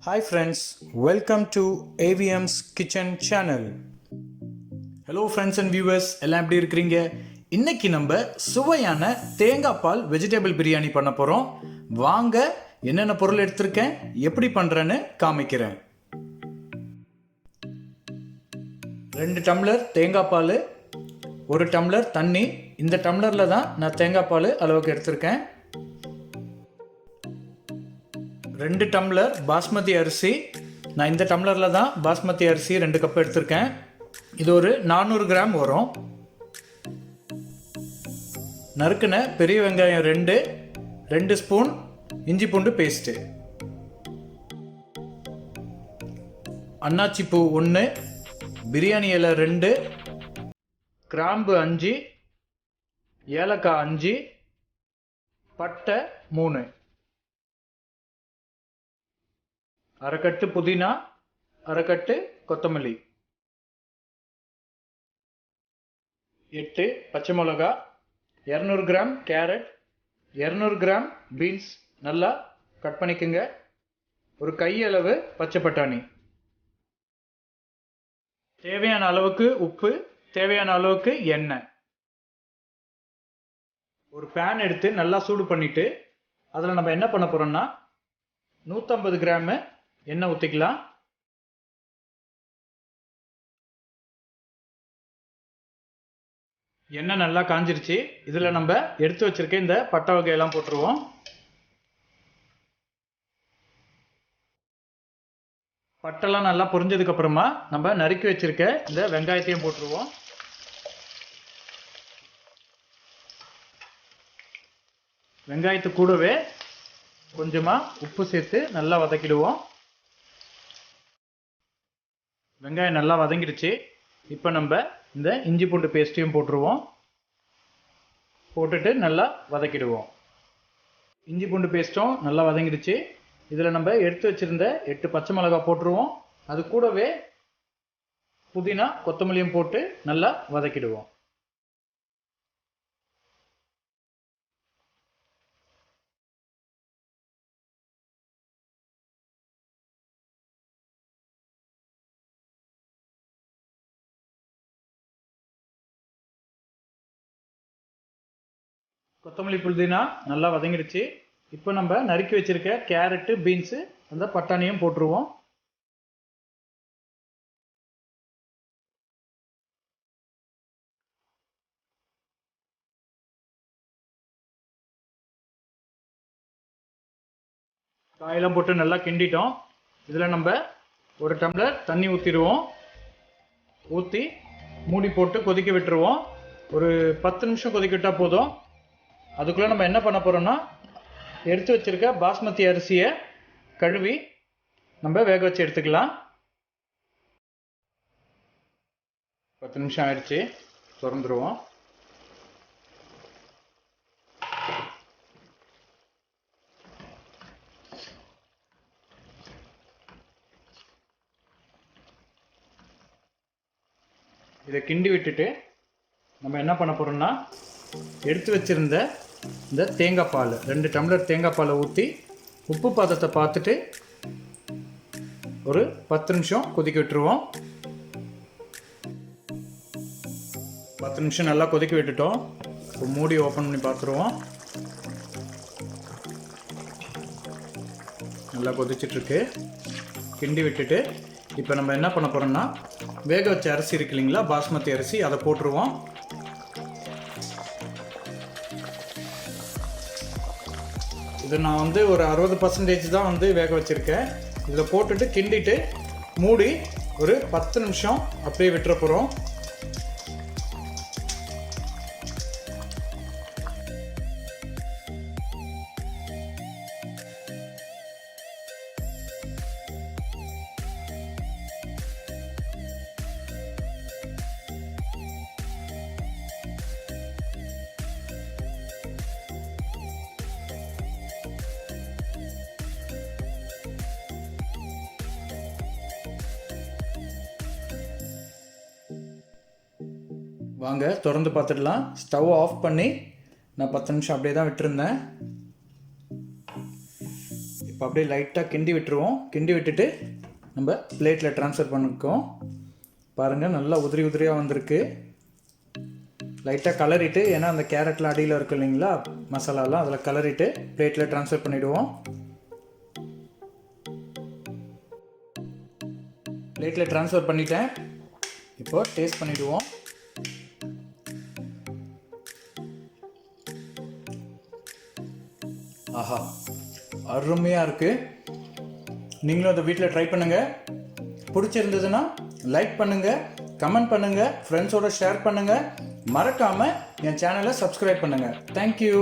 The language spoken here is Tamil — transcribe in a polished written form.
Hi friends, welcome to AVM's Kitchen Channel. Hello friends and viewers, எல்லாம் எப்படி இருக்கிறீங்க? இன்னைக்கு நம்ம சுவையான தேங்காய் பால் வெஜிடபிள் பிரியாணி பண்ண போகிறோம். வாங்க என்னென்ன பொருள் எடுத்திருக்கேன், எப்படி பண்ணுறேன்னு காமிக்கிறேன். 2 டம்ளர் தேங்காய் பால், 1 டம்ளர் தண்ணி. இந்த டம்ளரில் தான் நான் தேங்காய் பால் அளவுக்கு எடுத்திருக்கேன். 2 டம்ளர் பாஸ்மதி அரிசி. நான் இந்த டம்ளரில் தான் பாஸ்மதி அரிசி 2 கப் எடுத்திருக்கேன். இது ஒரு 400 கிராம் வரும். நறுக்கின பெரிய வெங்காயம் 2 ஸ்பூன் இஞ்சி பூண்டு பேஸ்ட்டு, அன்னாச்சி பூ 1, பிரியாணி இலை 2, கிராம்பு 5, ஏலக்காய் 5, பட்டை 3, அரைக்கட்டு புதினா, அரைக்கட்டு கொத்தமல்லி, 8 பச்சை மிளகா, 200 கிராம் கேரட், 200 கிராம் பீன்ஸ் நல்லா கட் பண்ணிக்கோங்க, ஒரு கையளவு பச்சை பட்டாணி, தேவையான அளவுக்கு உப்பு, தேவையான அளவுக்கு எண்ணெய். ஒரு பேன் எடுத்து நல்லா சூடு பண்ணிட்டு அதில் நம்ம என்ன பண்ண போறோம்னா 150 கிராம் எண்ணெய் ஊற்றிக்கலாம். எண்ணெய் நல்லா காஞ்சிருச்சு. இதில் நம்ம எடுத்து வச்சிருக்க இந்த பட்டை வகையெல்லாம் போட்டுருவோம். பட்டெல்லாம் நல்லா பொரிஞ்சதுக்கு அப்புறமா நம்ம நறுக்கி வச்சிருக்க இந்த வெங்காயத்தையும் போட்டுருவோம். வெங்காயத்து கூடவே கொஞ்சமாக உப்பு சேர்த்து நல்லா வதக்கிடுவோம். வெங்காயம் நல்லா வதங்கிடுச்சு. இப்போ நம்ம இந்த இஞ்சி பூண்டு பேஸ்ட்டையும் போட்டுருவோம். போட்டுட்டு நல்லா வதக்கிடுவோம். இஞ்சி பூண்டு பேஸ்ட்டும் நல்லா வதங்கிடுச்சு. இதில் நம்ம எடுத்து வச்சுருந்த 8 பச்சை மிளகாய் போட்டுருவோம். அது கூடவே புதினா கொத்தமல்லியும் போட்டு நல்லா வதக்கிடுவோம். கொத்தமல்லி புதினா நல்லா வதங்கிடுச்சு. இப்போ நம்ம நறுக்கி வச்சிருக்க கேரட்டு, பீன்ஸு, அந்த பட்டாணியும் போட்டுருவோம். காயெல்லாம் போட்டு நல்லா கிண்டிட்டோம். இதில் நம்ம 1 டம்ளர் தண்ணி ஊற்றிடுவோம். ஊற்றி மூடி போட்டு கொதிக்க விட்டுருவோம். ஒரு 10 நிமிஷம் கொதிக்க விட்டால் போதும். அதுக்குள்ளே நம்ம என்ன பண்ண போகிறோம்னா எடுத்து வச்சிருக்க பாஸ்மதி அரிசியை கழுவி நம்ம வேக வச்சு எடுத்துக்கலாம். 10 நிமிஷம் ஆயிடுச்சு. திறந்துருவோம். இதை கிண்டி விட்டுட்டு நம்ம என்ன பண்ண போகிறோம்னா எடுத்து வச்சிருந்த இந்த தேங்காய் பால் 2 டம்ளர் தேங்காய் பாலை ஊற்றி உப்பு பாதத்தை பார்த்துட்டு ஒரு 10 நிமிஷம் கொதிக்க விட்டுருவோம். 10 நிமிஷம் நல்லா கொதிக்க விட்டுட்டோம். இப்போ மூடி ஓப்பன் பண்ணி பார்த்துருவோம். நல்லா கொதிச்சிட்ருக்கு. கிண்டி விட்டுட்டு இப்போ நம்ம என்ன பண்ண போகிறோம்னா வேக வச்ச அரிசி இருக்கு இல்லைங்களா, பாஸ்மதி அரிசி, அதை போட்டுருவோம். இது நான் ஒரு 60% தான் வேக வச்சுருக்கேன். இதில் போட்டுட்டு கிண்டிட்டு மூடி ஒரு 10 நிமிஷம் அப்படியே விட்டுற போகிறோம். வாங்க திறந்து பார்த்துடலாம். ஸ்டவ் ஆஃப் பண்ணி நான் 10 நிமிஷம் அப்படியே தான் விட்டுருந்தேன். இப்போ இப்போ அப்படியே லைட்டாக கிண்டி விட்டுருவோம். கிண்டி விட்டுட்டு நம்ம பிளேட்டில் ட்ரான்ஸ்ஃபர் பண்ணிக்கோம். பாருங்கள் நல்லா உதிரி உதிரியாக வந்திருக்கு. லைட்டாக கலரிட்டு, ஏன்னா அந்த கேரட்லாம் அடியில் இருக்கு இல்லைங்களா மசாலாலாம், அதில் கலரிட்டு பிளேட்டில் ட்ரான்ஸ்ஃபர் பண்ணிவிடுவோம். பிளேட்டில் ட்ரான்ஸ்ஃபர் பண்ணிட்டேன். இப்போ டேஸ்ட் பண்ணிவிடுவோம். ஆஹா, அருமையாக இருக்குது. நீங்களும் அதை வீட்டில் ட்ரை பண்ணுங்கள். பிடிச்சிருந்ததுன்னா லைக் பண்ணுங்கள், கமெண்ட் பண்ணுங்கள், ஃப்ரெண்ட்ஸோட ஷேர் பண்ணுங்கள். மறக்காமல் என் சேனலை சப்ஸ்கிரைப் பண்ணுங்கள். தேங்க்யூ.